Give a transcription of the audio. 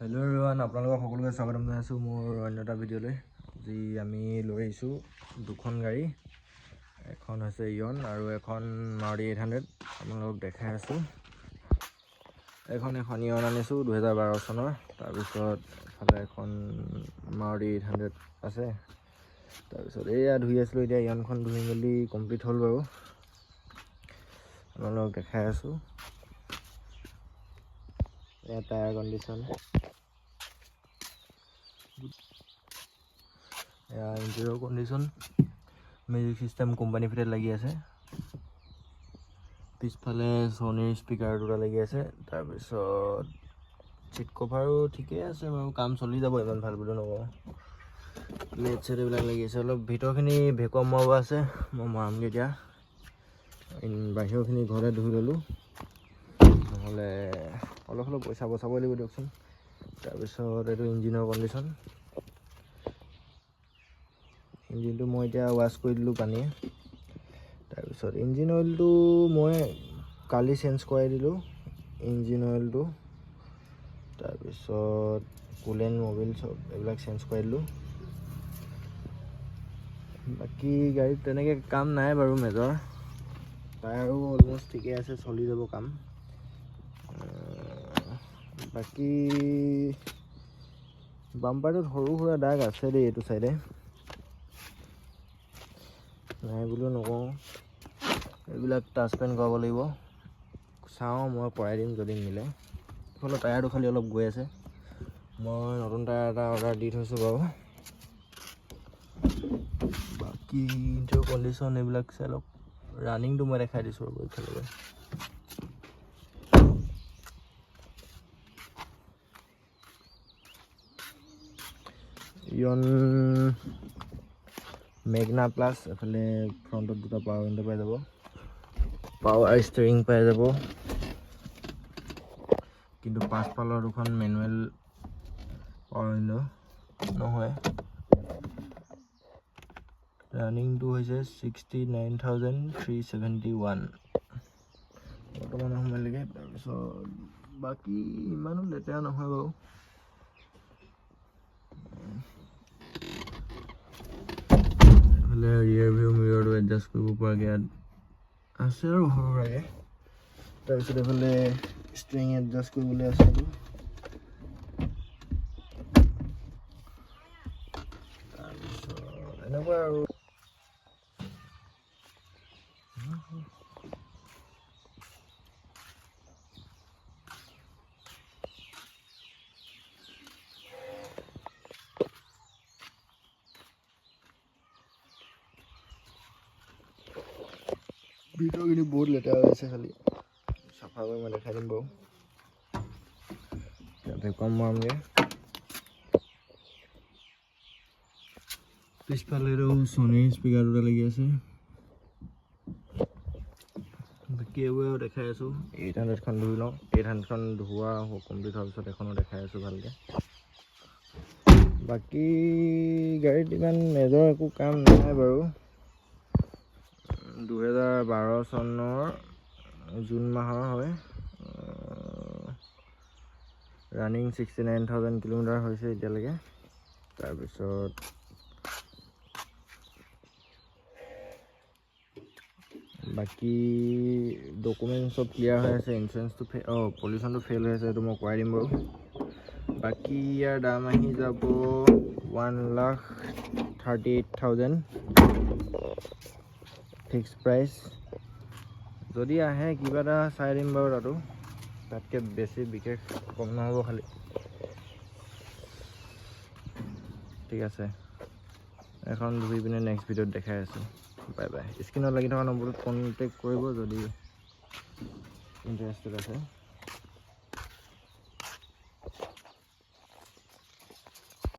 Hello' everyone, আপোনালোকক সকলোকে স্বাগতম জনাইছোঁ মোৰ অন্য এটা ভিডিঅ'লৈ। যি আমি লৈ আহিছোঁ দুখন গাড়ী, এখন হৈছে ইয়ন আৰু এখন মাৰুতি 800। আপোনালোকক দেখাই আছোঁ। এখন ইয়ন আনিছোঁ 2012 চনৰ। তাৰপিছত এফালে এখন মাৰুতি 800 আছে। তাৰপিছত এয়া ধুই আছিলোঁ, এতিয়া ইয়নখন ধুই মেলি কমপ্লিট হ'ল বাৰু। আপোনালোকক দেখাই আছোঁ। এয়া টায়াৰ কণ্ডিশ্যন, এয়া ইঞ্জিনৰ condition, music system company fitted লাগি আছে। পিছফালে ছনীৰ স্পীকাৰ দুটা লাগি আছে। তাৰপিছত চিট কভাৰো ঠিকেই আছে বাৰু, কাম চলি যাব, ইমান ভাল বুলি নকওঁ। লেট চেট এইবিলাক লাগি আছে, অলপ ভিতৰখিনি ভেকুৱাম মৰাব আছে, মই মৰামগৈ এতিয়া। বাহিৰৰখিনি ঘৰতে ধুই ল'লোঁ, নহ'লে অলপ পইচা বচাবই লাগিব দিয়কচোন। তাৰপিছত এইটো ইঞ্জিনৰ কণ্ডিশ্যন, ইঞ্জিনটো মই এতিয়া ৱাছ কৰি দিলোঁ পানীয়ে। তাৰপিছত ইঞ্জিন অইলটো মই কালি চেঞ্জ কৰাই দিলোঁ, ইঞ্জিন অইলটো। তাৰপিছত কুলেণ্ট মবিল চব এইবিলাক চেঞ্জ কৰাই দিলোঁ। বাকী গাড়ীত তেনেকৈ কাম নাই বাৰু মেজৰ, টায়াৰো অলমষ্ট ঠিকে আছে, চলি যাব কাম। বাকী বাম্পাৰটোত সৰু সুৰা দাগ আছে দেই, এইটো চাইডে নাই বুলিও নকওঁ। এইবিলাক টাচ পেন কৰাব লাগিব, চাওঁ মই কৰাই দিম যদি মিলে। এইফালে টায়াৰটো খালি অলপ গৈ আছে, মই নতুন টায়াৰ এটা অৰ্ডাৰ দি থৈছোঁ বাৰু। বাকী ইঞ্জিনৰ কণ্ডিশ্যন এইবিলাক চাই লওক। ৰানিংটো মই দেখাই দিছোঁ আৰু এইফালে। ইয়ন মেগনা প্লাছ, এফালে ফ্ৰণ্টত দুটা পাৱাৰ উইণ্ডো পাই যাব, পাৱাৰ ষ্টিয়াৰিং পাই যাব। কিন্তু পাছফালৰ দুখন মেনুৱেল পাৱাৰ উইণ্ডো নহয়। ৰানিংটো হৈছে 69,371 বৰ্তমানৰ সময়লৈকে। তাৰপিছত বাকী ইমানো লেতেৰা নহয় বাৰু। এইফালে ৰিয়াৰ ভিউ মিৰৰটো এডজাষ্ট কৰিব পৰাকৈ আছে আৰু সৰু সুৰাকৈ। তাৰপিছত এইফালে ষ্টিয়াৰিং এডজাষ্ট কৰিবলৈ আছে। তাৰপিছত এনেকুৱা আৰু ভিতৰখিনি বহুত লেতেৰা হৈ আছে, খালি চাফা কৰি মই দেখাই দিম বাৰু। ভেকুৱাম মৰামগৈ। পিছফালেতো ছনীৰ স্পীকাৰ দুটা লাগি আছে। বাকী এইবোৰ দেখাই আছোঁ। 800খন ধুই লওঁ, 800খন ধোৱা কমপ্লিট হোৱাৰ পিছত এখনো দেখাই আছোঁ ভালকৈ। বাকী গাড়ীত ইমান মেজৰ একো কাম নাই বাৰু। 2012 চনৰ জুন মাহৰ হয়। ৰানিং 69,000 কিলোমিটাৰ হৈছে এতিয়ালৈকে। তাৰপিছত বাকী ডকুমেণ্ট চব ক্লিয়াৰ হৈ আছে। ইঞ্চুৰেঞ্চটো পলিউশ্যনটো ফেইল হৈ আছে, সেইটো মই কৰাই দিম বাৰু। বাকী ইয়াৰ দাম আহি যাব 1,38,000 ফিক্স প্ৰাইচ। যদি আহে কিবা এটা চাই দিম বাৰু, তাতকৈ বেছি বিশেষ কম নহ'ব খালি। ঠিক আছে, এখন ধুই পিনে নেক্সট ভিডিঅ'ত দেখাই আছোঁ। Bye bye. স্ক্ৰীনত লাগি থকা নম্বৰটোত কণ্টেক্ট কৰিব যদি ইণ্টাৰেষ্টেড আছে।